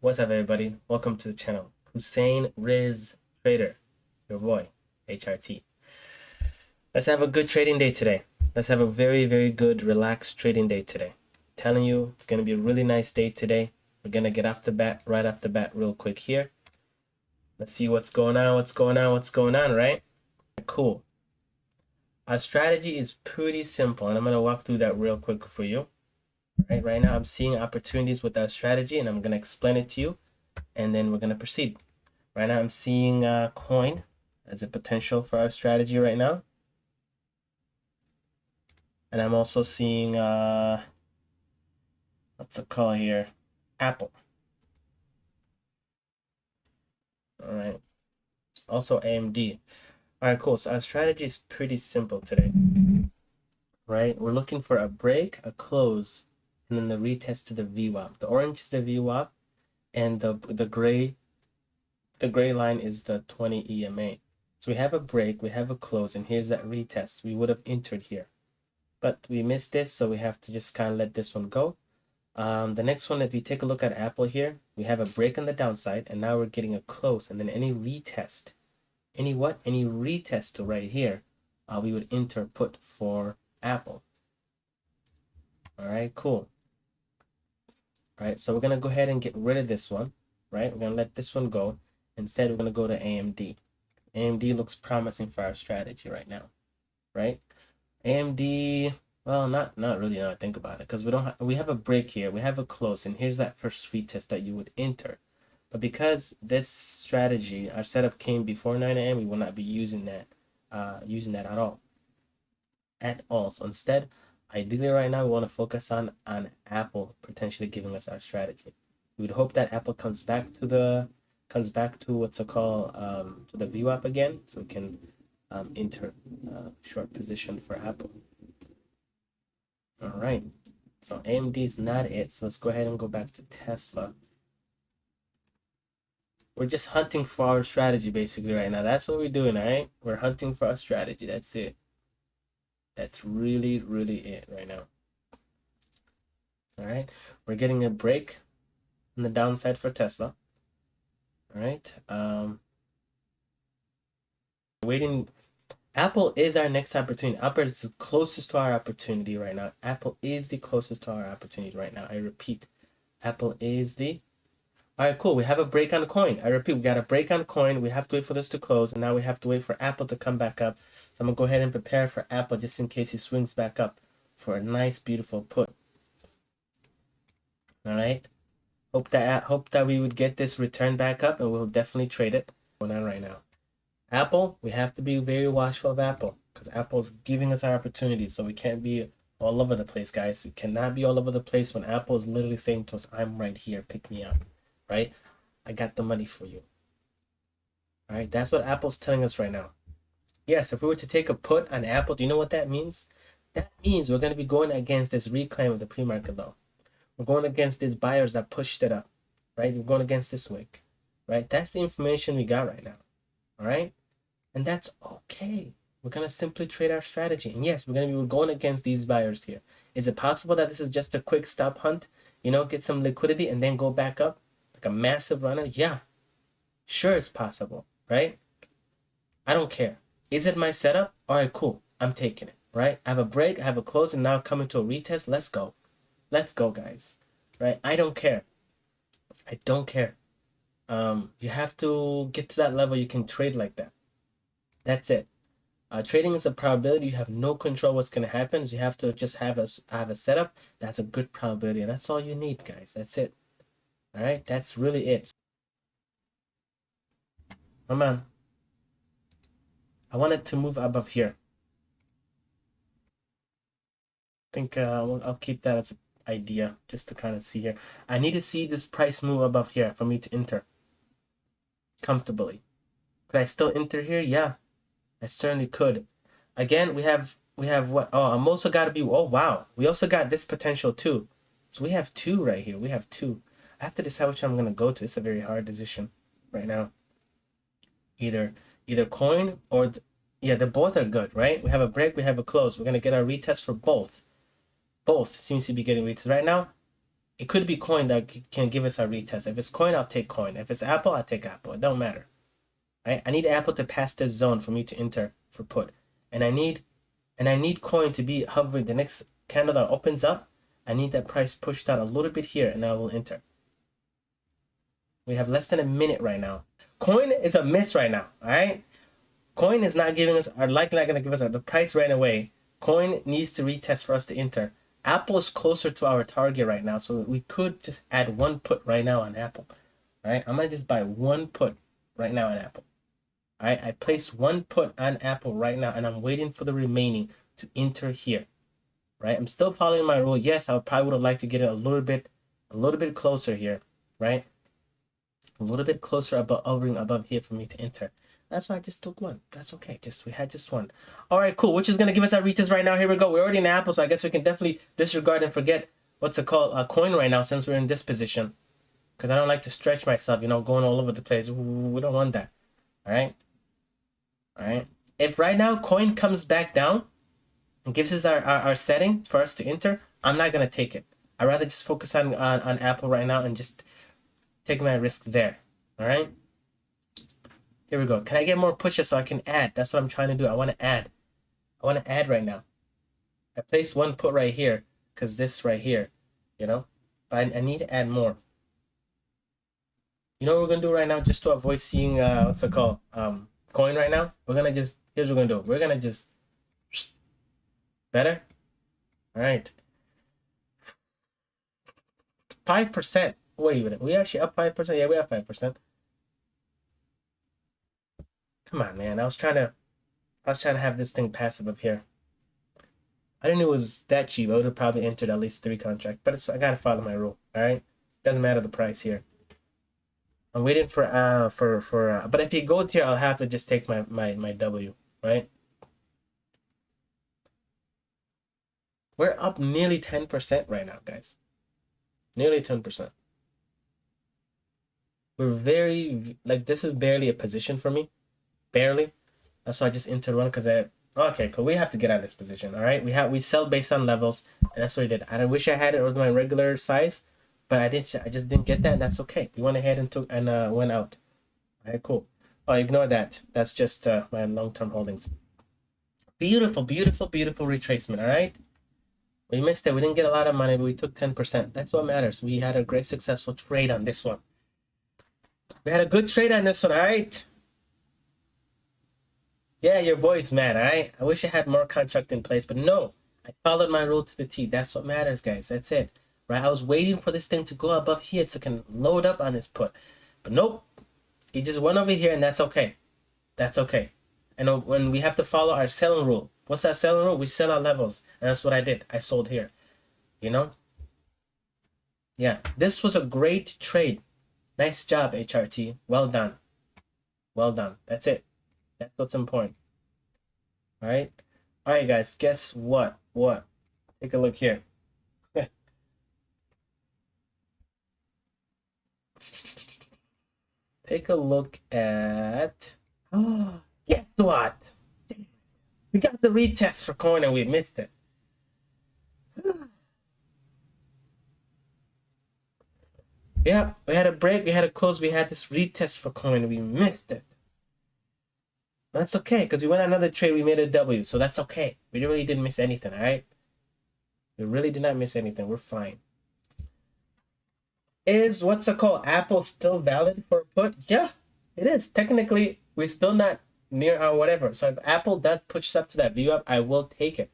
What's up, everybody? Welcome to the channel. Hussein Rizz Trader, your boy, HRT. Let's have a good trading day today. Let's have a very, very good, relaxed trading day today. I'm telling you, it's going to be a really nice day today. We're going to get right off the bat real quick here. Let's see what's going on, right? Cool. Our strategy is pretty simple, and I'm going to walk through that real quick for you. Right now, I'm seeing opportunities with our strategy, and I'm going to explain it to you, and then we're going to proceed. Right now, I'm seeing coin as a potential for our strategy right now. And I'm also seeing, what's it called here? Apple. All right. Also AMD. All right, cool. So our strategy is pretty simple today, right? We're looking for a break, a close, and then the retest to the VWAP. The orange is the VWAP, and the gray line is the 20 EMA. So we have a break, we have a close, and here's that retest. We would have entered here, but we missed this, so we have to just kind of let this one go. The next one, if you take a look at Apple here, we have a break on the downside, and now we're getting a close, and then any retest, any retest to right here, we would enter put for Apple. All right, cool. All right, so we're gonna go ahead and get rid of this one, right? We're gonna let this one go. Instead, we're gonna go to AMD. AMD looks promising for our strategy right now, right? AMD, well, not really now I think about it, because we have a break here, we have a close, and here's that first retest that you would enter. But because this strategy, our setup came before 9 a.m., we will not be using that at all. So instead, ideally right now, we want to focus on Apple potentially giving us our strategy. We would hope that Apple comes back to what's it called, to the VWAP again, so we can enter short position for Apple. All right, so AMD is not it. So let's go ahead and go back to Tesla. We're just hunting for our strategy basically right now. That's what we're doing, all right? We're hunting for our strategy. That's it. That's really it right now. All right, we're getting a break on the downside for Tesla. All right, waiting. Apple is our next opportunity. Apple is the closest to our opportunity right now. Apple is the closest to our opportunity right now. I repeat, Apple is the... All right, cool. We have a break on the coin. I repeat, we got a break on the coin. We have to wait for this to close, and now we have to wait for Apple to come back up. So I'm gonna go ahead and prepare for Apple just in case he swings back up for a nice, beautiful put. All right. Hope that we would get this return back up, and we'll definitely trade it. Going on right now. Apple, we have to be very watchful of Apple, because Apple's giving us our opportunities, so we can't be all over the place, guys. We cannot be all over the place when Apple is literally saying to us, I'm right here, pick me up, right? I got the money for you. All right, that's what Apple's telling us right now. Yes, if we were to take a put on Apple, do you know what that means? That means we're going to be going against this reclaim of the pre-market low. We're going against these buyers that pushed it up, right? We're going against this wick, right? That's the information we got right now, all right? And that's okay. We're going to simply trade our strategy. And yes, we're going against these buyers here. Is it possible that this is just a quick stop hunt, you know, get some liquidity and then go back up like a massive runner? Yeah, sure, it's possible, right? I don't care. Is it my setup? All right, cool. I'm taking it, right? I have a break, I have a close, and now coming to a retest. Let's go. Let's go, guys, right? I don't care. I don't care. You have to get to that level you can trade like that. That's it. Trading is a probability. You have no control what's going to happen. You have to just have a setup that's a good probability, and that's all you need, guys. That's it. All right, that's really it. Come on. I want it to move above here. I think I'll keep that as an idea just to kind of see here. I need to see this price move above here for me to enter comfortably. Could I still enter here? Yeah, I certainly could. Again, we have what? Oh, I'm also got to be... Oh, wow. We also got this potential too. So we have two right here. We have two. I have to decide which I'm going to go to. It's a very hard decision right now. Either coin or... Yeah, they both are good, right? We have a break. We have a close. We're going to get our retest for both. Both seems to be getting retest right now. It could be coin that can give us a retest. If it's coin, I'll take coin. If it's Apple, I'll take Apple. It don't matter. Right? I need Apple to pass this zone for me to enter for put. And I need coin to be hovering. The next candle that opens up, I need that price pushed down a little bit here, and I will enter. We have less than a minute right now. Coin is a miss right now. All right. Coin is not giving us, are likely not going to give us, the price ran away. Coin needs to retest for us to enter. Apple is closer to our target right now, so we could just add one put right now on Apple. All right, I'm going to just buy one put right now on Apple. All right, I placed one put on Apple right now, and I'm waiting for the remaining to enter here. Right, I'm still following my rule. Yes, I probably would have liked to get it a little bit closer here, right? A little bit closer above here for me to enter. That's why I just took one. That's okay. We had just one. All right, cool. Which is gonna give us that retest right now. Here we go. We're already in Apple, so I guess we can definitely disregard and forget what's it called, a coin right now, since we're in this position. Because I don't like to stretch myself, going all over the place. Ooh, we don't want that. All right. All right. If right now coin comes back down and gives us our setting for us to enter, I'm not gonna take it. I'd rather just focus on Apple right now and just take my risk there. All right. Here we go. Can I get more pushes so I can add? That's what I'm trying to do. I want to add. Right now. I placed one put right here because this right here, but I need to add more. You know what we're going to do right now just to avoid seeing, what's it called, coin right now? We're going to just, here's what we're going to do. We're going to just, better? All right. 5%. Wait a minute. We actually up 5%? Yeah, we up 5%. Come on, man. I was trying to have this thing passive up here. I didn't know it was that cheap. I would have probably entered at least 3 contracts, but I gotta follow my rule. All right, doesn't matter the price here. I'm waiting for but if he goes here, I'll have to just take my W, right? We're up nearly 10% right now, guys. Nearly 10%. We're very, like, this is barely a position for me. Barely. That's why I just entered one because okay, cool. We have to get out of this position. All right. We sell based on levels, and that's what I did. I wish I had it with my regular size, but I just didn't get that, and that's okay. We went ahead and went out. All right, cool. Oh, ignore that. That's just my long-term holdings. Beautiful, beautiful, beautiful retracement. All right. We missed it. We didn't get a lot of money, but we took 10%. That's what matters. We had a great successful trade on this one. We had a good trade on this one. All right. Yeah, your boy's mad, all right? I wish I had more contract in place, but no. I followed my rule to the T. That's what matters, guys. That's it, right? I was waiting for this thing to go above here so I can load up on this put. But nope. It just went over here, and that's okay. That's okay. And when we have to follow our selling rule. What's our selling rule? We sell our levels. And that's what I did. I sold here. Yeah. This was a great trade. Nice job, HRT. Well done. Well done. That's it. That's what's important. All right. All right, guys. Guess what? Take a look here. Take a look at. Oh, guess what? We got the retest for coin and we missed it. Yeah, we had a break. We had a close. We had this retest for coin and we missed it. That's okay, because we went another trade, we made a W, so that's okay. We really didn't miss anything, all right? We really did not miss anything. We're fine. Is, what's it called, Apple still valid for a put? Yeah, it is. Technically, we're still not near our whatever. So if Apple does push up to that view up, I will take it.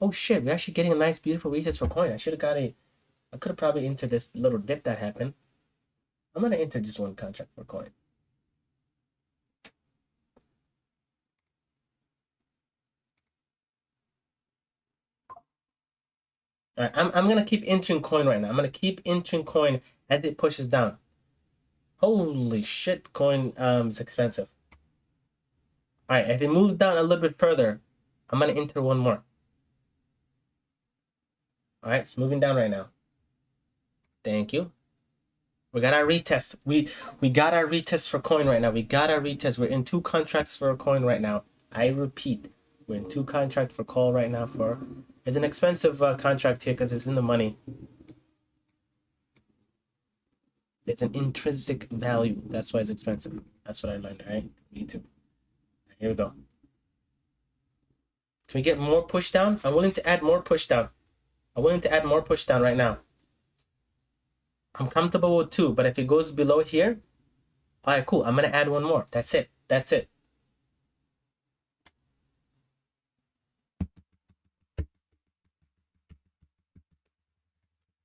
Oh, shit, we're actually getting a nice, beautiful retest for coin. I could have probably entered this little dip that happened. I'm going to enter just one contract for coin. All right, I'm gonna keep entering coin right now. I'm gonna keep entering coin as it pushes down. Holy shit, coin is expensive. All right, if it moves down a little bit further, I'm gonna enter one more. All right, it's moving down right now. Thank you. We got our retest. We got our retest for coin right now. We got our retest. We're in 2 contracts for a coin right now. I repeat, we're in 2 contracts for call right now for. It's an expensive contract here because it's in the money. It's an intrinsic value. That's why it's expensive. That's what I learned, right? YouTube. Here we go. Can we get more push down? I'm willing to add more push down. I'm willing to add more push down right now. I'm comfortable with 2, but if it goes below here, all right, cool. I'm gonna add one more. That's it. That's it.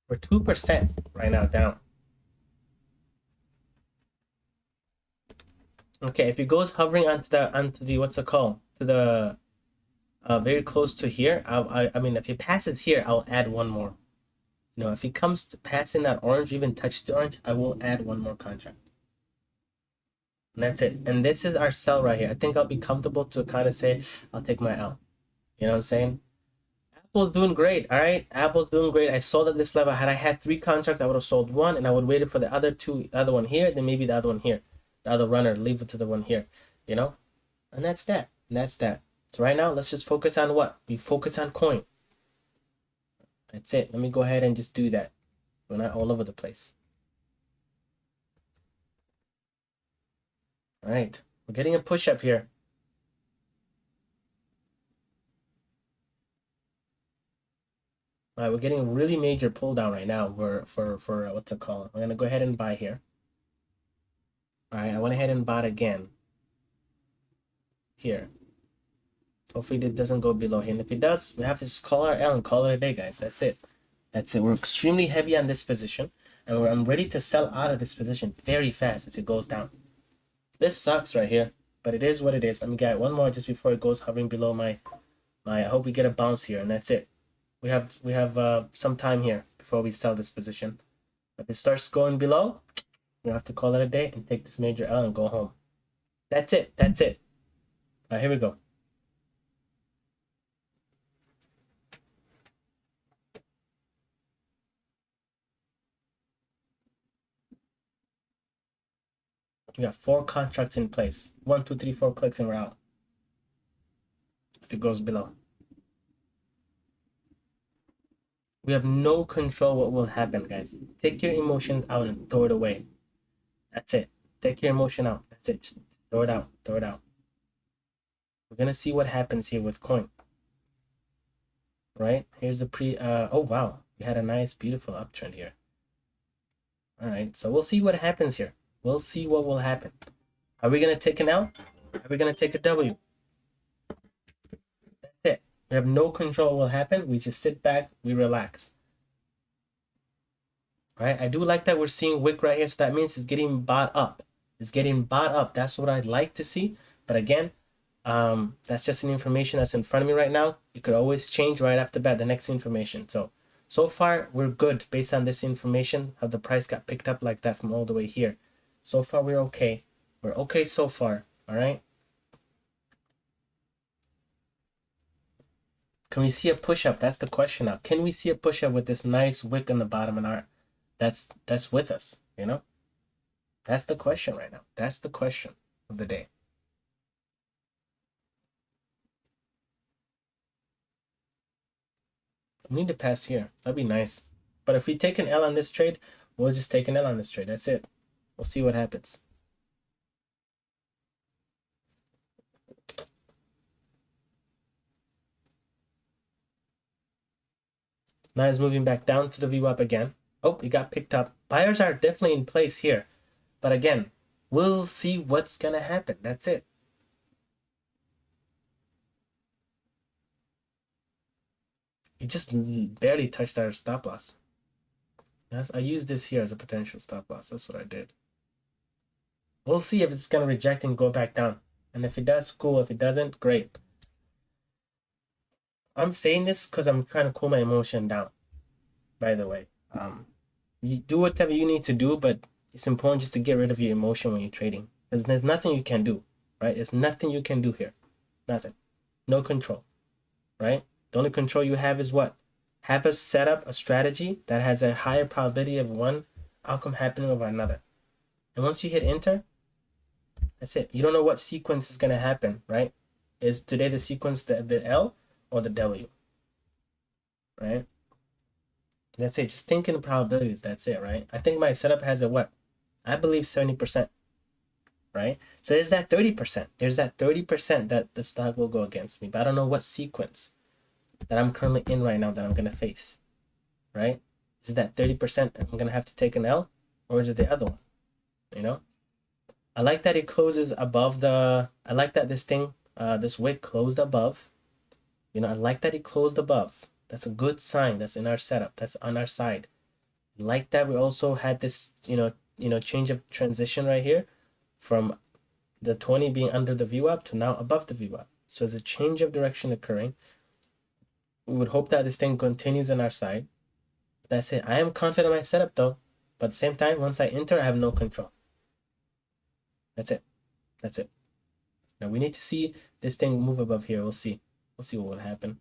We're 2% right now down. Okay, if it goes hovering onto the what's it called? To the very close to here. I mean, if it passes here, I'll add one more. You know, if it comes to passing that orange, even touch the orange, I will add one more contract. And that's it. And this is our sell right here. I think I'll be comfortable to kind of say, I'll take my L. You know what I'm saying? Apple's doing great, all right? Apple's doing great. I sold at this level. Had I had 3 contracts, I would have sold 1, and I would wait for the other 2, the other one here, then maybe the other one here. The other runner, leave it to the one here, you know? And that's that. And that's that. So right now, let's just focus on what? We focus on coin. That's it. Let me go ahead and just do that. So we're not all over the place. All right. We're getting a push up here. All right, we're getting a really major pull down right now for what's it called? We're gonna go ahead and buy here. All right, I went ahead and bought again. Here. Hopefully it doesn't go below here. And if it does, we have to just call our L and call it a day, guys. That's it. That's it. We're extremely heavy on this position, and I'm ready to sell out of this position very fast as it goes down. This sucks right here, but it is what it is. Let me get one more just before it goes hovering below my. I hope we get a bounce here, and that's it. We have some time here before we sell this position. If it starts going below, we have to call it a day and take this major L and go home. That's it. That's it. All right, here we go. We got 4 contracts in place. 1, 2, 3, 4 clicks and we're out. If it goes below. We have no control what will happen, guys. Take your emotions out and throw it away. That's it. Take your emotion out. That's it. Just throw it out. Throw it out. We're gonna see what happens here with coin. Right? Here's a oh wow. We had a nice, beautiful uptrend here. Alright, so we'll see what happens here. We'll see what will happen. Are we gonna take an L? Are we gonna take a W? That's it. We have no control what will happen. We just sit back, we relax. All right, I do like that we're seeing wick right here, so that means it's getting bought up. It's getting bought up. That's what I'd like to see. But again, that's just an information that's in front of me right now. It could always change right after that, the next information. So far, we're good based on this information, how the price got picked up like that from all the way here. So far, we're okay. We're okay so far, all right? Can we see a push-up? That's the question now. Can we see a push-up with this nice wick on the bottom and our that's with us, you know? That's the question right now. That's the question of the day. We need to pass here. That'd be nice. But if we take an L on this trade, we'll just take an L on this trade. That's it. We'll see what happens. Now it's moving back down to the VWAP again. Oh, it got picked up. Buyers are definitely in place here. But again, we'll see what's going to happen. That's it. It just barely touched our stop loss. Yes, I used this here as a potential stop loss. That's what I did. We'll see if it's going to reject and go back down. And if it does, cool. If it doesn't, great. I'm saying this because I'm trying to cool my emotion down, by the way. You do whatever you need to do, but it's important just to get rid of your emotion when you're trading. Because there's nothing you can do, right? There's nothing you can do here. Nothing. No control, right? The only control you have is what? Have a setup, a strategy that has a higher probability of one outcome happening over another. And once you hit enter, that's it. You don't know what sequence is going to happen, right? Is today the sequence the L or the W, right? That's it. Just think in probabilities. That's it, right? I think my setup has a what? I believe 70%, right? So there's that 30%. There's that 30% that the stock will go against me, but I don't know what sequence that I'm currently in right now that I'm going to face, right? Is it that 30% I'm going to have to take an L, or is it the other one, you know? I like that it closes above the, I like that this thing, this wick closed above. You know, I like that it closed above. That's a good sign. That's in our setup. That's on our side. Like that, we also had this, change of transition right here from the 20 being under the VWAP to now above the VWAP. So there's a change of direction occurring. We would hope that this thing continues on our side. That's it. I am confident in my setup though. But at the same time, once I enter, I have no control. That's it. That's it. Now we need to see this thing move above here. We'll see. We'll see what will happen.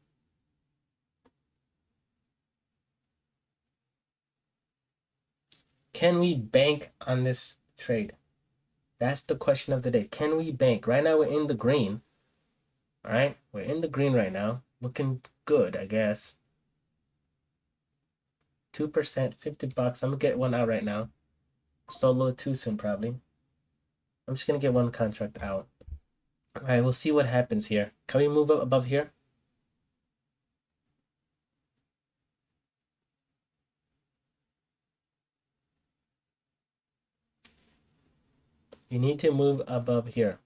Can we bank on this trade? That's the question of the day. Can we bank? Right now we're in the green. All right, we're in the green right now. Looking good, I guess. 2%, 50 bucks. I'm gonna get one out right now. Still a little too soon, probably. I'm just gonna get one contract out. All right, we'll see what happens here. Can we move up above here? You need to move above here.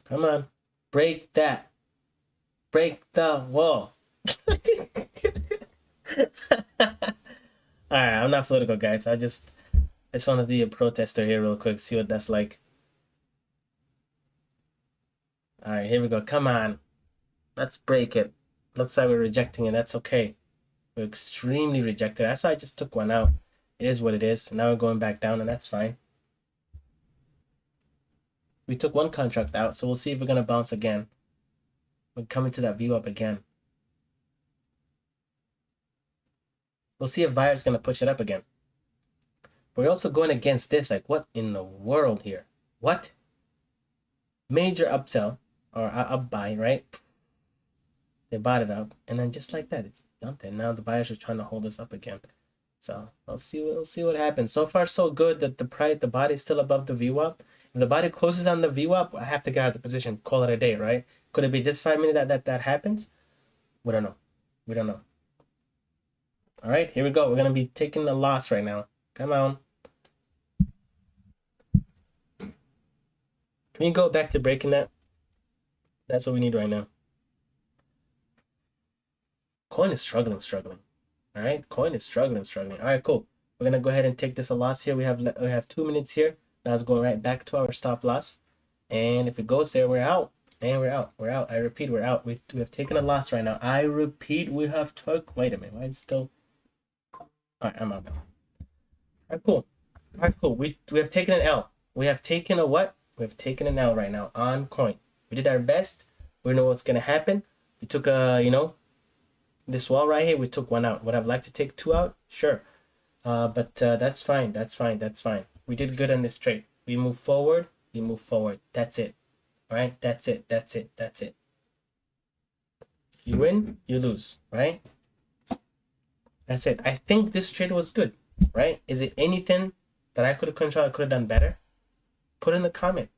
Come on, break that. Break the wall. Alright, I'm not political, guys. I just want to be a protester here real quick, see what that's like. Alright, here we go. Come on. Let's break it. Looks like we're rejecting it. That's okay. We're extremely rejected. That's why I just took one out. It is what it is. Now we're going back down, and that's fine. We took one contract out, so we'll see if we're going to bounce again. We're coming to that view up again. We'll see if buyer's going to push it up again. We're also going against this. Like, what in the world here? What? Major upsell, or up buy, right? They bought it up, and then just like that, it's dumped. And now the buyers are trying to hold us up again. So we'll see what happens. So far, so good that the body's still above the VWAP. If the body closes on the VWAP, I have to get out of the position, call it a day, right? Could it be this 5 minute that happens? We don't know. We don't know. All right, here we go. We're gonna be taking a loss right now. Come on. Can we go back to breaking that? That's what we need right now. Coin is struggling. All right, coin is struggling. All right, cool. We're gonna go ahead and take this a loss here. We have 2 minutes here. Now it's going right back to our stop loss, and if it goes there, we're out. And we're out. I repeat, we're out. We have taken a loss right now. I repeat, we have took. Wait a minute. Why is it still? All right, I'm out now. All right, cool. We have taken an L. We have taken a what? We have taken an L right now on coin. We did our best. We know what's gonna happen. We took this wall right here. We took one out. Would I like to take 2 out? Sure. But that's fine. That's fine. We did good on this trade. We move forward. That's it. All right. That's it. You win, you lose, right? That's it. I think this trade was good, right? Is it anything that I could have controlled? I could have done better? Put in the comment.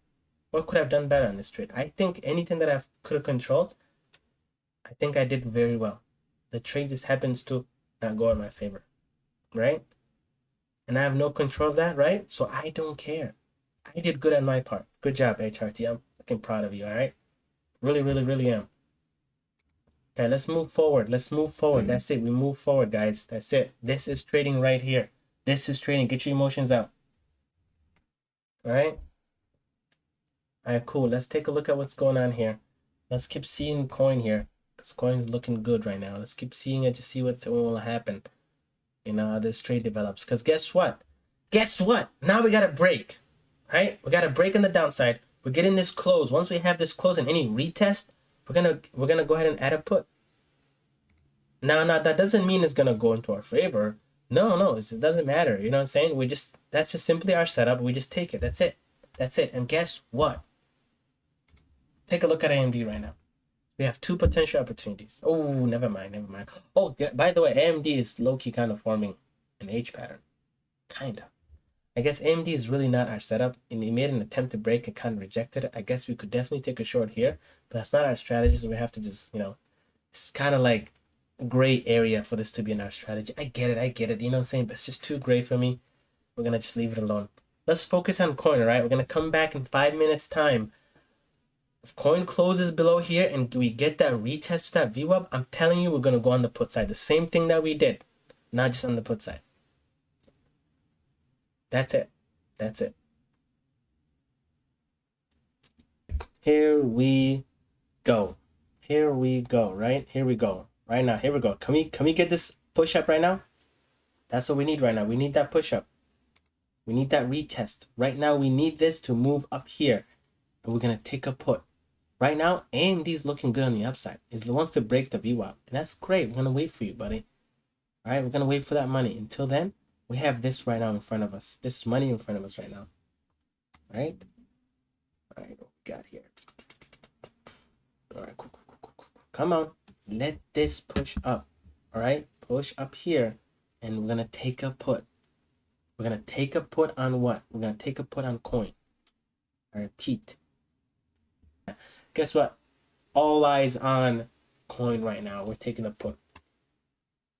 What could I have done better on this trade? I think anything that I could have controlled, I think I did very well. The trade just happens to not go in my favor, right? And I have no control of that, right? So I don't care. I did good on my part. Good job, HRT. I'm fucking proud of you, all right? Really am. Okay, let's move forward. That's it. We move forward, guys. That's it. This is trading right here. This is trading. Get your emotions out. All right? All right, cool. Let's take a look at what's going on here. Let's keep seeing coin here. Because coin's looking good right now. Let's keep seeing it to see what will happen. How this trade develops. Because guess what? Now we got a break. Right? We got a break on the downside. We're getting this close. Once we have this close and any retest, we're gonna go ahead and add a put. Now that doesn't mean it's gonna go into our favor. No, it doesn't matter. You know what I'm saying? That's just simply our setup. We just take it. That's it. And guess what? Take a look at AMD right now. We have two potential opportunities. Oh, never mind, never mind. Oh, by the way, AMD is low-key kind of forming an H pattern. Kind of. I guess AMD is really not our setup, and he made an attempt to break and kind of rejected it. I guess we could definitely take a short here, but that's not our strategy, so we have to just, it's kind of like gray area for this to be in our strategy. I get it, you know what I'm saying? But it's just too gray for me. We're going to just leave it alone. Let's focus on coin, all right? We're going to come back in 5 minutes time. If coin closes below here and we get that retest to that VWAP, I'm telling you we're going to go on the put side. The same thing that we did, not just on the put side. That's it. That's it. Here we go. Here we go, right? Here we go. Right now, here we go. Can we get this push up right now? That's what we need right now. We need that push up. We need that retest. Right now, we need this to move up here. And we're going to take a put. Right now, AMD is looking good on the upside. It wants to break the VWAP. And that's great. We're going to wait for you, buddy. All right, we're going to wait for that money. Until then, we have this right now in front of us. This money in front of us right now. All right? All right, what we got here? All right, cool. Come on. Let this push up. All right? Push up here. And we're going to take a put. We're going to take a put on what? We're going to take a put on coin. I repeat. Guess what? All eyes on coin right now. We're taking a put.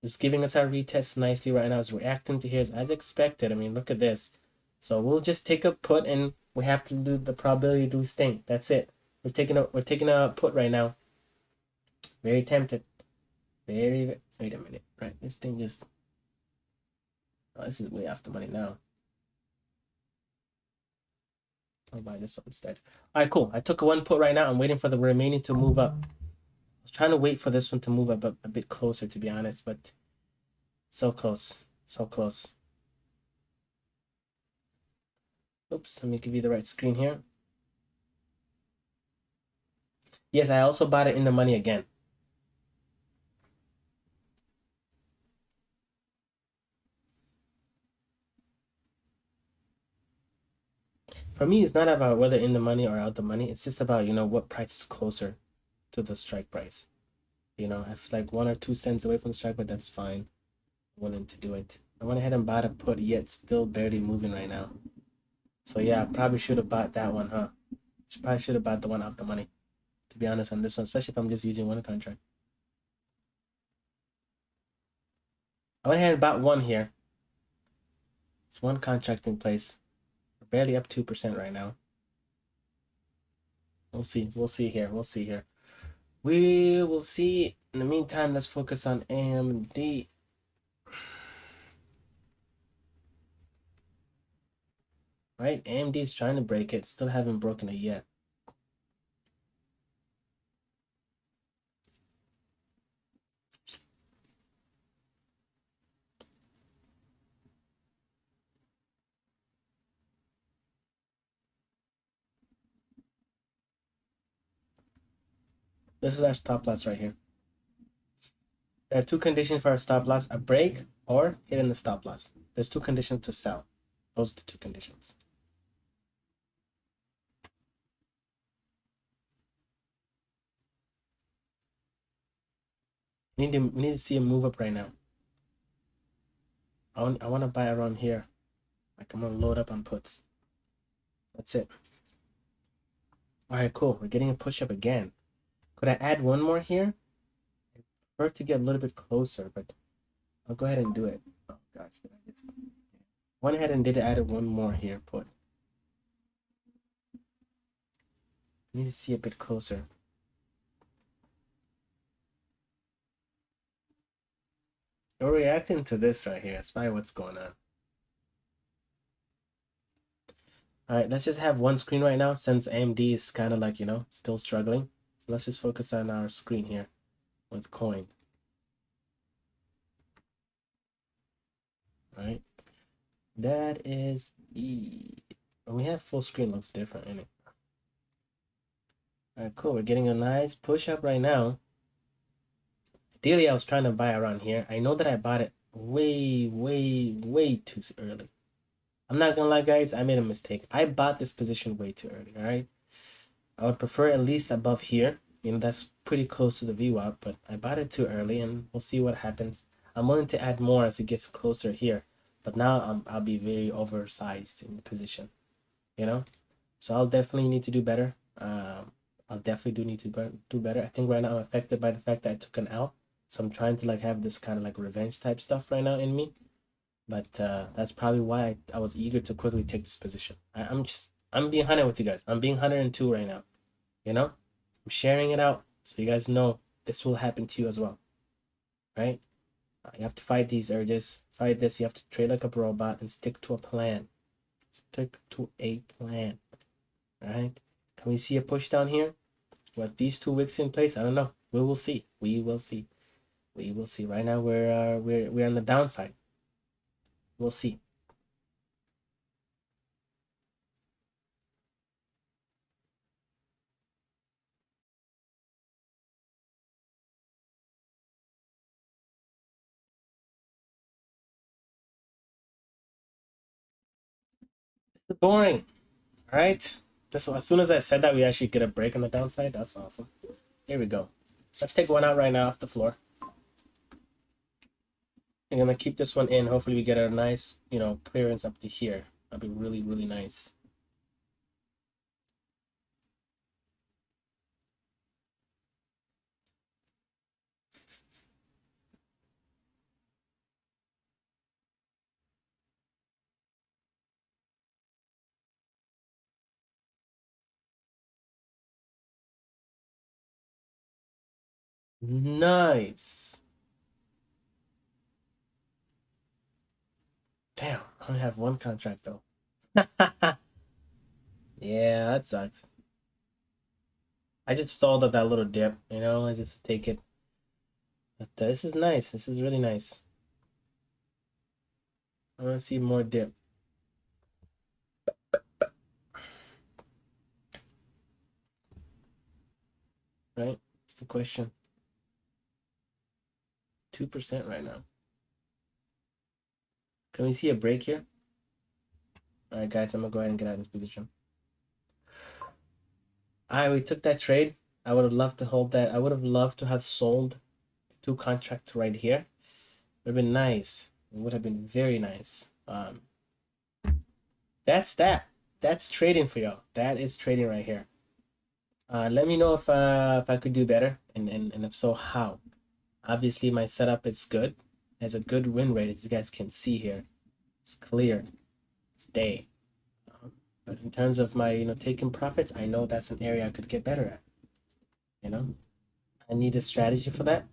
It's giving us our retest nicely right now. It's reacting to here as expected. I mean, look at this. So we'll just take a put and we have to do the probability to do this thing. That's it. We're taking a put right now. Very tempted. Wait a minute. Right. This thing just, oh, this is way off the money now. I'll buy this one instead. All right, cool. I took one put right now. I'm waiting for the remaining to move up. I was trying to wait for this one to move up a bit closer, to be honest, but so close. So close. Oops, let me give you the right screen here. Yes, I also bought it in the money again. For me, it's not about whether in the money or out the money. It's just about, what price is closer to the strike price. If like 1 or 2 cents away from the strike, but that's fine. I wanted to do it. I went ahead and bought a put, yet still barely moving right now. So yeah, I probably should have bought that one, huh? Probably should have bought the one out the money, to be honest, on this one, especially if I'm just using one contract. I went ahead and bought one here. It's one contract in place. We're barely up 2% right now. We'll see. We'll see here. We'll see here. We will see. In the meantime, let's focus on AMD. Right? AMD is trying to break it. Still haven't broken it yet. This is our stop loss right here. There are 2 conditions for our stop loss: a break or hitting the stop loss. There's 2 conditions to sell. Those are the 2 conditions. We need to see a move up right now. I want to buy around here. Like, I'm gonna load up on puts. That's it. All right, cool. We're getting a push up again. Could I add one more here? I prefer to get a little bit closer, but I'll go ahead and do it. Oh gosh, I just went ahead and added one more here. Put. I need to see a bit closer. We're reacting to this right here. That's probably what's going on. All right, let's just have one screen right now since AMD is kind of like, still struggling. So let's just focus on our screen here with coin. All right, that is E. When we have full screen, looks different, ain't it? All right, cool. We're getting a nice push up right now. Ideally, I was trying to buy around here. I know that I bought it way, way, way too early. I'm not gonna lie, guys. I made a mistake. I bought this position way too early, all right? I would prefer at least above here, You know, that's pretty close to the VWAP, but I bought it too early, and we'll see what happens. I'm willing to add more as it gets closer here, but now I'll be very oversized in the position, you know? So I'll definitely need to do better. I'll definitely do need to do better. I think right now I'm affected by the fact that I took an L, so I'm trying to like have this kind of like revenge type stuff right now in me. But that's probably why I was eager to quickly take this position. I'm being hunted with you guys. I'm being 102 right now. You know, I'm sharing it out so you guys know this will happen to you as well, right? You have to fight these urges, fight this. You have to trade like a robot and stick to a plan. Stick to a plan, right? Can we see a push down here? With these 2 weeks in place, I don't know. We will see. We will see. We will see. Right now we're on the downside. We'll see. It's boring. All right. This as soon as I said that we actually get a break on the downside. That's awesome. Here we go. Let's take one out right now off the floor. I'm gonna keep this one in. Hopefully we get a nice, you know, clearance up to here. That'd be really, really nice. Nice. Damn, I only have one contract though. Yeah, that sucks. I just stalled at that little dip, you know, I just take it. But this is nice. This is really nice. I want to see more dip. Right? That's the question. 2% right now. Can we see a break here? All right, guys, I'm gonna go ahead and get out of this position. All right, we took that trade. I would have loved to hold that. I would have loved to have sold 2 contracts right here. Would have been nice. It would have been very nice. That's that. That's trading for y'all. That is trading right here. Let me know if I could do better, and if so, how. Obviously, my setup is good. It has a good win rate, as you guys can see here. It's clear. It's day. But in terms of my, taking profits, I know that's an area I could get better at. You know, I need a strategy for that.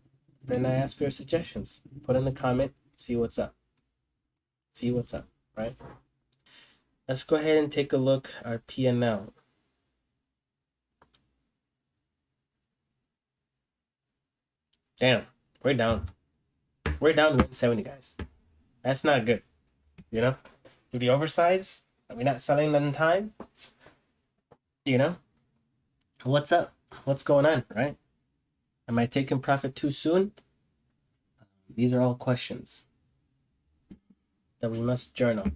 And I ask for your suggestions. Put in the comment. See what's up. See what's up. Right. Let's go ahead and take a look at our P&L. Damn, we're down. We're down 170, guys. That's not good. You know, do the oversize? Are we not selling in time? You know, what's up? What's going on? Right? Am I taking profit too soon? These are all questions that we must journal.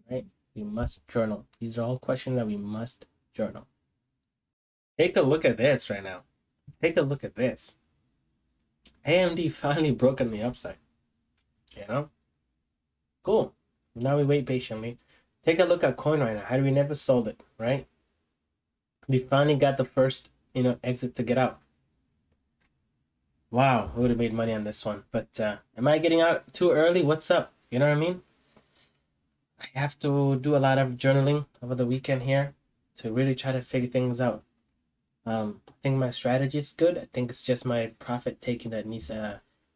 Right? We must journal. These are all questions that we must journal. Take a look at this right now. Take a look at this. AMD finally broke on the upside. You know? Cool. Now we wait patiently. Take a look at coin right now. How do we never sold it, right? We finally got the first, exit to get out. Wow, we would have made money on this one. But am I getting out too early? What's up? You know what I mean? I have to do a lot of journaling over the weekend here to really try to figure things out. I think my strategy is good. I think it's just my profit taking that needs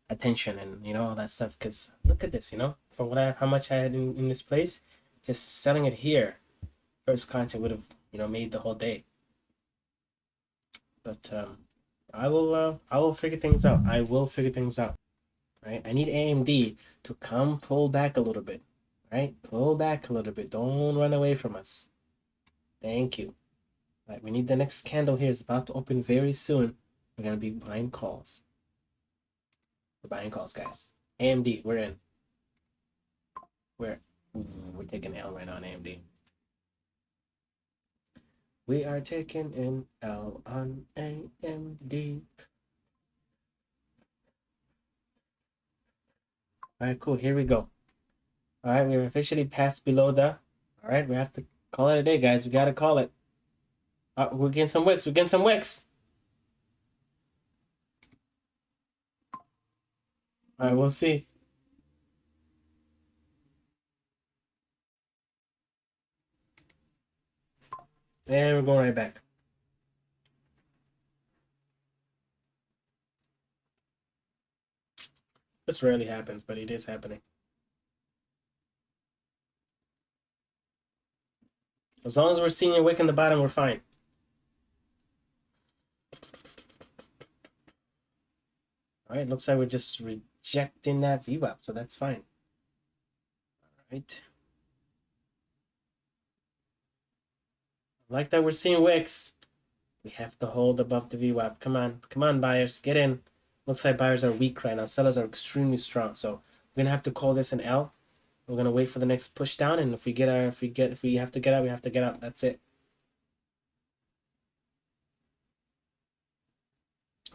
attention and all that stuff. Because look at this, for how much I had in this place, just selling it here, first contract would have made the whole day. But I will figure things out. I will figure things out. Right? I need AMD to come pull back a little bit. Right? Pull back a little bit. Don't run away from us. Thank you. Right, we need the next candle here. It's about to open very soon. We're gonna be buying calls. We're buying calls, guys. AMD, we're in. We're taking L right now on AMD. We are taking an L on AMD. All right, cool. Here we go. All right, we've officially passed below the. All right, we have to call it a day, guys. We gotta call it. We're getting some wicks. We're getting some wicks. All right, we'll see. And we're going right back. This rarely happens, but it is happening. As long as we're seeing a wick in the bottom, we're fine. All right, looks like we're just rejecting that VWAP, so that's fine. All right. Like that we're seeing wicks. We have to hold above the VWAP. Come on. Come on, buyers. Get in. Looks like buyers are weak right now. Sellers are extremely strong. So we're gonna have to call this an L. We're gonna wait for the next push down, and if we have to get out, we have to get out. That's it.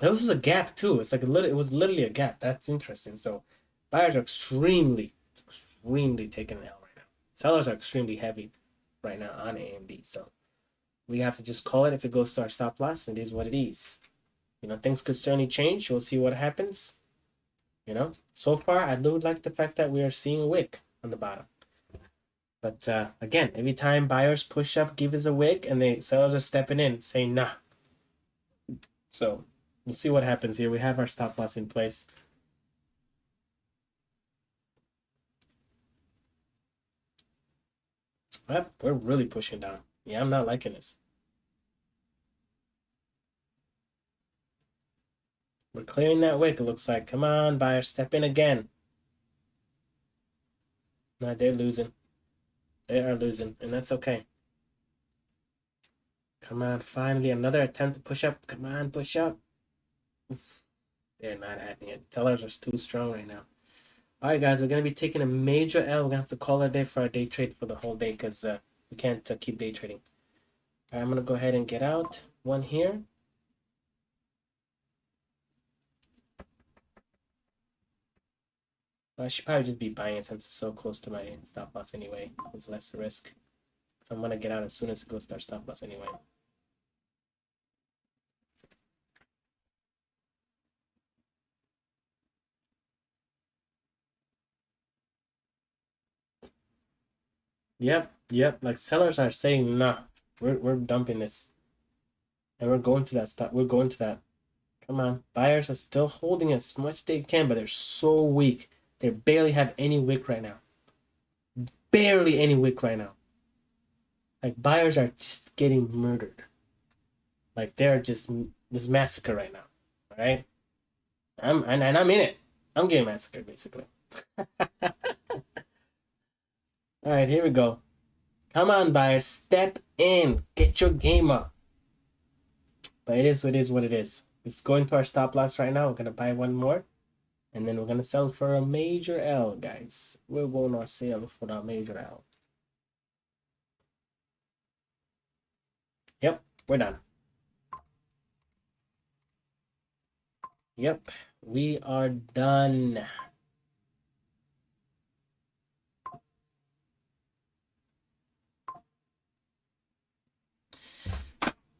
This is a gap too. It's like it was literally a gap. That's interesting. So buyers are extremely taking an L right now. Sellers are extremely heavy right now on AMD. So we have to just call it. If it goes to our stop loss, it is what it is. You know, things could certainly change. We'll see what happens. You know, so far I do like the fact that we are seeing a wick on the bottom. But again, every time buyers push up, give us a wick, and the sellers are stepping in, saying nah. So we'll see what happens here. We have our stop loss in place. Yep, we're really pushing down. Yeah, I'm not liking this. We're clearing that wick, it looks like. Come on, buyers, step in again. No, they're losing. They are losing, and that's okay. Come on, finally, another attempt to push up. Come on, push up. Oof, they're not having it. Sellers are too strong right now. All right, guys, we're going to be taking a major L. We're going to have to call it a day for our day trade for the whole day because we can't keep day trading. All right, I'm going to go ahead and get out one here. I should probably just be buying it since it's so close to my stop loss anyway. There's less risk. So I'm going to get out as soon as it goes to our stop loss anyway. Yep. Like sellers are saying, nah, we're dumping this. And we're going to that stop. We're going to that. Come on. Buyers are still holding as much as they can, but they're so weak. They barely have any wick right now. Barely any wick right now. Like buyers are just getting murdered. Like they're just this massacre right now. All right. I'm in it. I'm getting massacred basically. All right, here we go. Come on, buyers, step in, get your game up. But it is what it is. It's going to our stop loss right now. We're gonna buy one more, and then we're gonna sell for a major L, guys. We will not sell for a major L. Yep, we're done. Yep, we are done.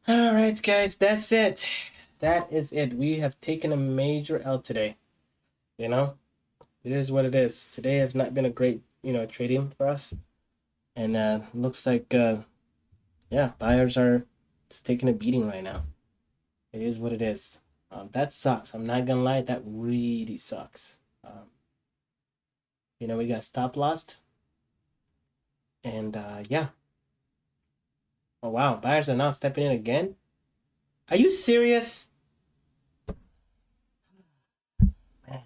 All right, guys, that's it. That is it. We have taken a major L today. You know, it is what it is. Today has not been a great, trading for us. And looks like, yeah, buyers are just taking a beating right now. It is what it is. That sucks. I'm not gonna lie, that really sucks. We got stop lost. And yeah. Oh wow, buyers are now stepping in again. Are you serious? Man.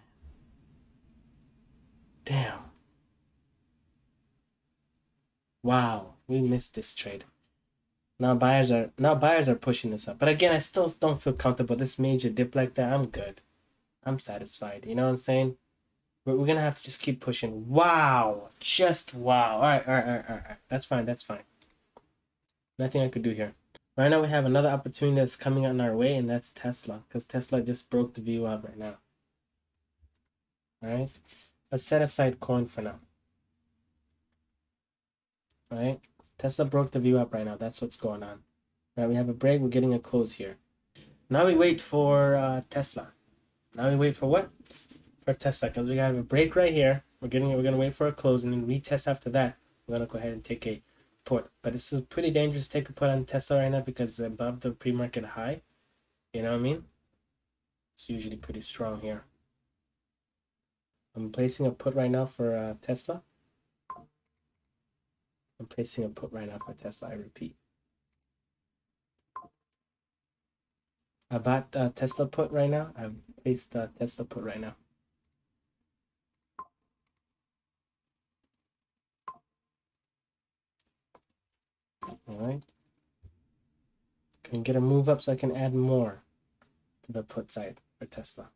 Damn. Wow, we missed this trade. Now buyers are pushing this up. But again, I still don't feel comfortable. This major dip like that, I'm good. I'm satisfied. You know what I'm saying? We're gonna have to just keep pushing. Wow. Just wow. All right. That's fine. Nothing I could do here. Right now we have another opportunity that's coming on our way, and that's Tesla, because Tesla just broke the view up right now. All right, let's set aside coin for now. All right, Tesla broke the view up right now. That's what's going on. All right, we have a break. We're getting a close here. Now we wait for Tesla. Now we wait for what? For Tesla, because we have a break right here. We're gonna wait for a close and then retest after that. We're gonna go ahead and take a put. But this is pretty dangerous to take a put on Tesla right now because it's above the pre-market high. You know what I mean? It's usually pretty strong here. I'm placing a put right now for Tesla. I'm placing a put right now for Tesla. I repeat. I bought Tesla put right now. I've placed Tesla put right now. All right. Can you get a move up so I can add more to the put side for Tesla?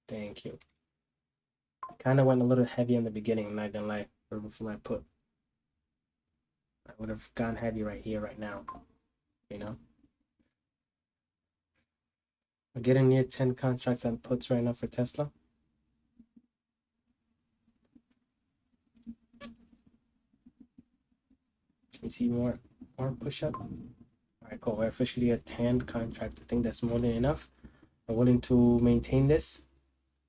Thank you. I kind of went a little heavy in the beginning, I'm not gonna lie, for my put. I would have gone heavy right here, right now. You know? We're getting near 10 contracts on puts right now for Tesla. Can you see more push up? All right, cool. We're officially at 10 contract. I think that's more than enough. We're willing to maintain this.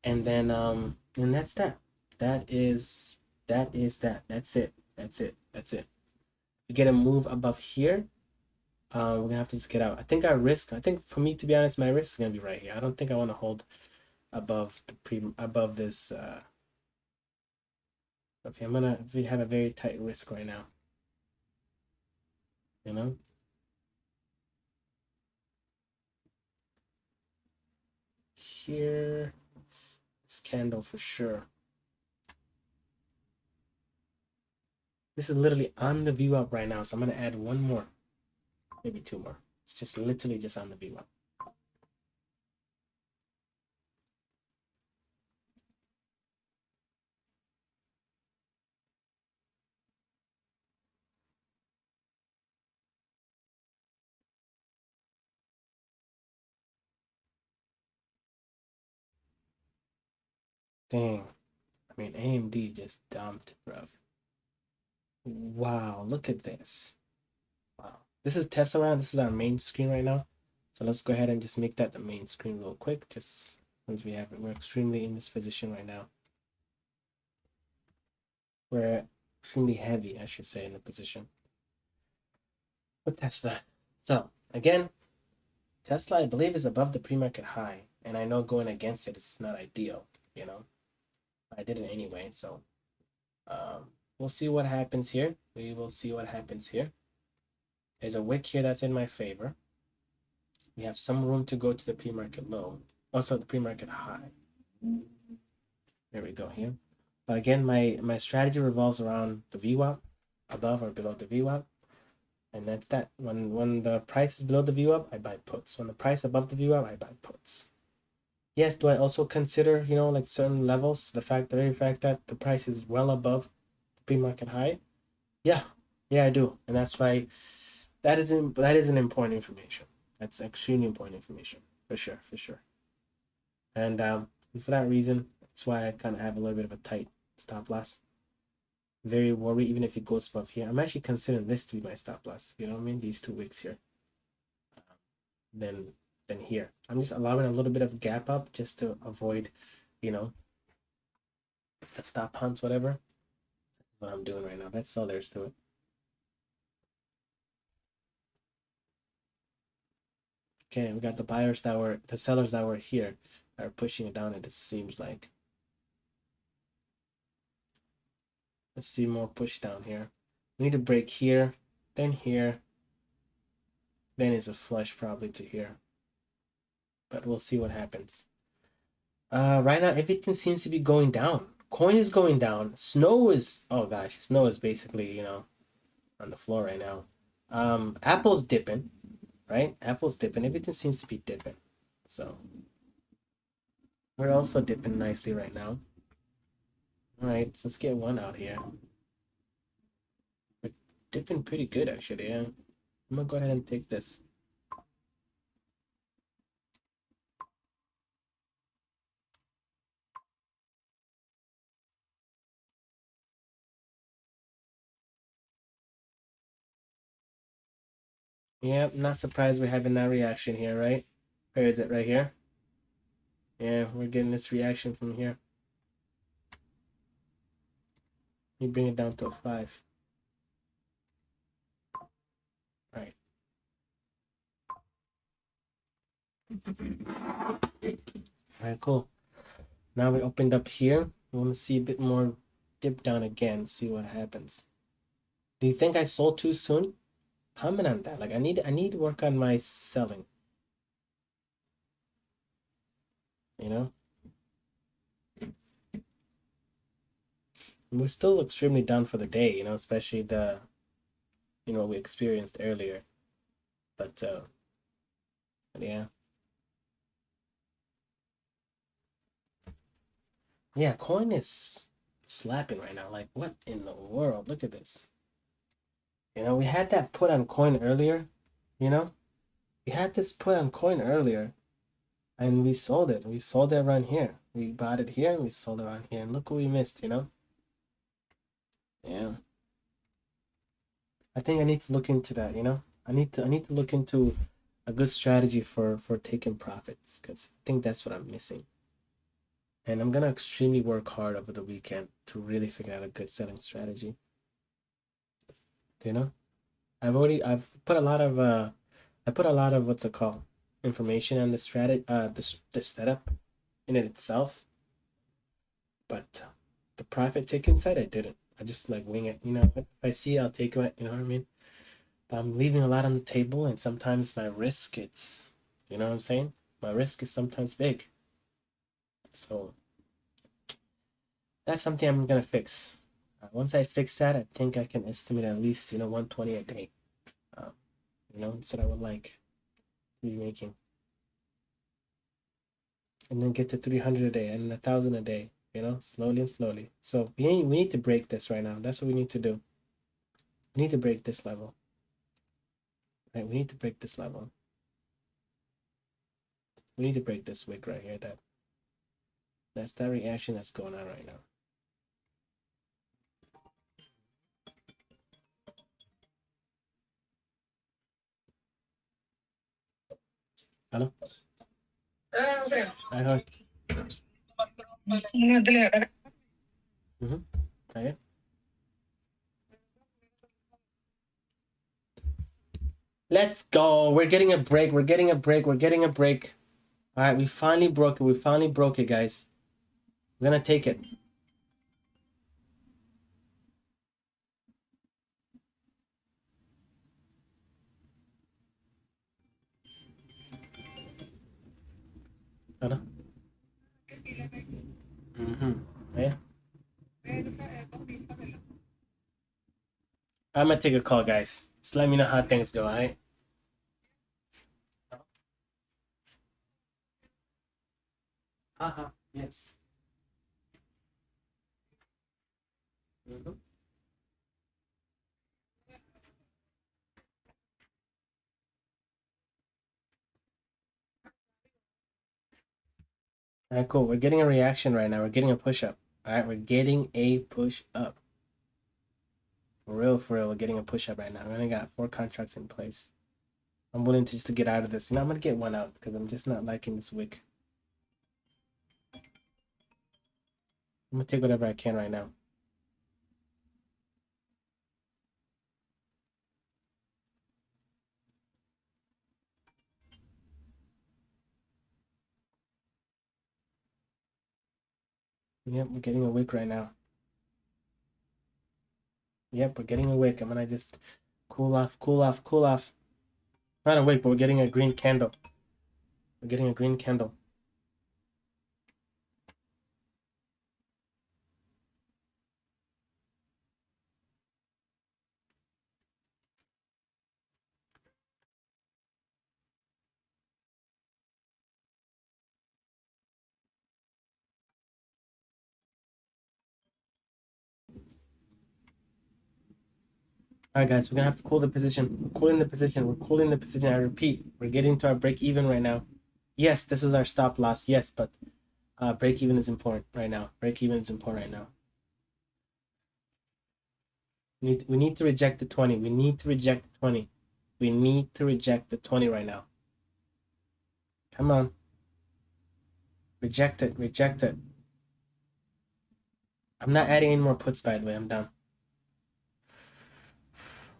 And then and that's that. That is that. That's it. That's it. That's it. If you get a move above here, we're gonna have to just get out. I think for me, to be honest, my risk is gonna be right here. I don't think I want to hold above above this okay, we have a very tight risk right now. You know? Here, this candle for sure. This is literally on the view up right now, so I'm gonna add one more, maybe two more. It's just literally just on the view up. Dang. I mean, AMD just dumped, bruv. Wow, look at this. Wow. This is Tesla. This is our main screen right now. So let's go ahead and just make that the main screen real quick. Just once we have it, we're extremely in this position right now. We're extremely heavy, I should say, in the position. But Tesla. So again, Tesla, I believe, is above the pre-market high. And I know going against it is not ideal, you know. I did it anyway, so we'll see what happens here. We will see what happens here. There's a wick here that's in my favor. We have some room to go to the pre-market low. Also the pre-market high. There we go here. But again, my strategy revolves around the VWAP, above or below the VWAP. And that's that. When the price is below the VWAP, I buy puts. When the price above the VWAP, I buy puts. Yes, do I also consider, you know, like certain levels, the very fact that the price is well above the pre-market high? Yeah, I do. And that's why that is an important information. That's extremely important information, for sure, for sure. And for that reason, that's why I kind of have a little bit of a tight stop loss. Very worried, even if it goes above here. I'm actually considering this to be my stop loss. You know what I mean? These 2 wicks here. Then here. I'm just allowing a little bit of gap up just to avoid, you know, the stop hunts, whatever. That's what I'm doing right now. That's all there's to it. Okay, we got the sellers that were here that are pushing it down, it seems like. Let's see more push down here. We need to break here, then here. Then is a flush probably to here. But we'll see what happens. Right now everything seems to be going down. Coin is going down. Snow is, oh gosh, snow is basically, you know, on the floor right now. Apple's dipping, right? Apple's dipping. Everything seems to be dipping. So we're also dipping nicely right now. All right, so let's get one out here. We're dipping pretty good actually, yeah. I'm gonna go ahead and take this. Yeah, not surprised we're having that reaction here, right? Where is it? Right here? Yeah, we're getting this reaction from here. You bring it down to a 5. All right. All right, cool. Now we opened up here. We want to see a bit more dip down again, see what happens. Do you think I sold too soon? Comment on that. Like I need to work on my selling. You know? We're still extremely down for the day, you know, especially the what we experienced earlier. But yeah. Yeah, coin is slapping right now. Like what in the world? Look at this. You know, we had that put on coin earlier, you know? We had this put on coin earlier and we sold it. We sold it around here. We bought it here and we sold it around here. And look what we missed, you know? Yeah. I think I need to look into that, you know? I need to look into a good strategy for taking profits because I think that's what I'm missing. And I'm gonna extremely work hard over the weekend to really figure out a good selling strategy. You know? I've put a lot of what's it called? Information on the strategy the setup in it itself. But the profit taking side I didn't. I just like wing it. You know, if I see it, I'll take it, you know what I mean? But I'm leaving a lot on the table and sometimes my risk it's you know what I'm saying? My risk is sometimes big. So that's something I'm gonna fix. Once I fix that, I think I can estimate at least 120 a day. Um, that's what I would like to be making, and then get to 300 a day and 1,000 a day. Slowly and slowly. So we need to break this right now. That's what we need to do. We need to break this level. Right? We need to break this level. We need to break this wick right here. That's that reaction that's going on right now. Hello? I heard. Mm-hmm. Okay. Let's go. We're getting a break. We're getting a break. We're getting a break. All right, we finally broke it. We finally broke it, guys. We're gonna take it. Hello? Mm-hmm. Yeah. I'm gonna take a call, guys. Just let me know how things go, all right? Uh-huh. Yes. Mm-hmm. All right, cool. We're getting a reaction right now. We're getting a push up. All right, we're getting a push up. For real, we're getting a push up right now. We only got 4 contracts in place. I'm willing to just to get out of this. I'm gonna get one out because I'm just not liking this wick. I'm gonna take whatever I can right now. Yep, we're getting a wick right now. Yep, we're getting a wick. I'm gonna just cool off, cool off, cool off. Not a wick, but we're getting a green candle. We're getting a green candle. All right, guys, we're gonna have to cool the position. We're cooling the position. We're cooling the position. I repeat, we're getting to our break even right now. Yes, this is our stop loss. Yes, but break even is important right now. Break even is important right now. We need to reject the 20. We need to reject the 20. We need to reject the 20 right now. Come on. Reject it. Reject it. I'm not adding any more puts, by the way. I'm done.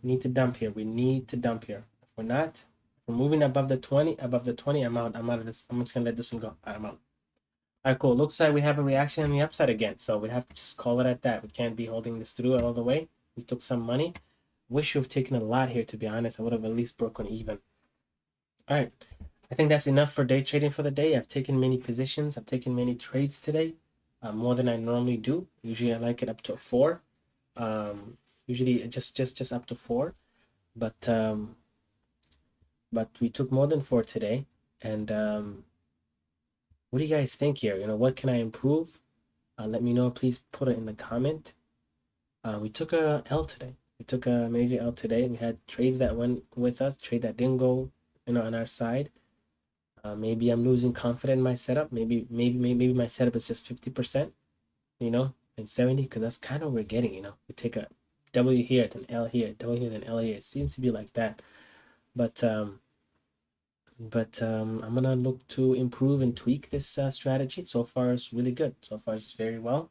We need to dump here. We need to dump here. If we're not, if we're moving above the 20, I'm out. I'm out of this. I'm just gonna let this one go. I'm out. All right, cool. Looks like we have a reaction on the upside again. So we have to just call it at that. We can't be holding this through all the way. We took some money. Wish you have taken a lot here, to be honest. I would have at least broken even. All right. I think that's enough for day trading for the day. I've taken many positions. I've taken many trades today, more than I normally do. Usually I like it up to 4. Usually just up to 4. But we took more than 4 today. And what do you guys think here? You know, what can I improve? Let me know. Please put it in the comment. We took a L today. We took a major L today. We had trades that went with us, trade that didn't go, you know, on our side. Maybe I'm losing confidence in my setup. Maybe my setup is just 50%, you know, and 70, because that's kind of what we're getting, you know. We take a W here, then L here, W here, then L here. It seems to be like that. But I'm gonna look to improve and tweak this strategy. So far, it's really good. So far, it's very well.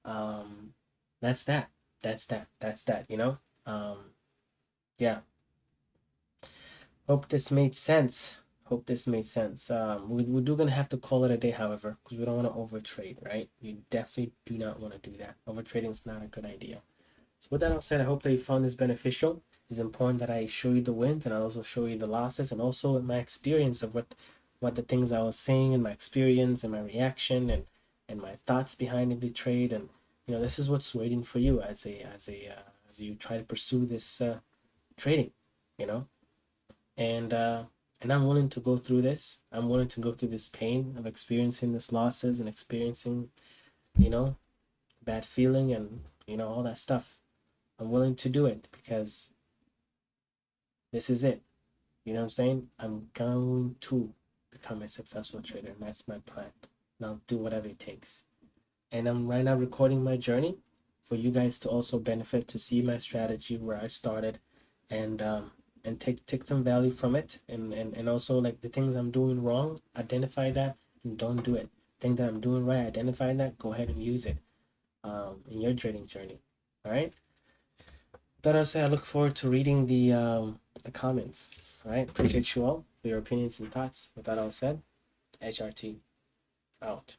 That's that. That's that. You know. Yeah. Hope this made sense. Hope this made sense. We're gonna have to call it a day, however, because we don't want to overtrade, right? You definitely do not want to do that. Overtrading is not a good idea. So with that all said, I hope that you found this beneficial. It's important that I show you the wins and I also show you the losses, and also my experience of what the things I was saying, and my experience and my reaction and my thoughts behind the trade. And you know, this is what's waiting for you as you try to pursue this trading, you know. And I'm willing to go through this. I'm willing to go through this pain of experiencing this losses and experiencing, you know, bad feeling and, you know, all that stuff. I'm willing to do it because this is it. You know what I'm saying? I'm going to become a successful trader, and that's my plan. And I'll do whatever it takes. And I'm right now recording my journey for you guys to also benefit, to see my strategy, where I started, and take some value from it, and also like the things I'm doing wrong, identify that and don't do it. Thing that I'm doing right, identify that, go ahead and use it in your trading journey. All right. That I say, I look forward to reading the comments. All right. Appreciate you all for your opinions and thoughts. With that all said, HRT out.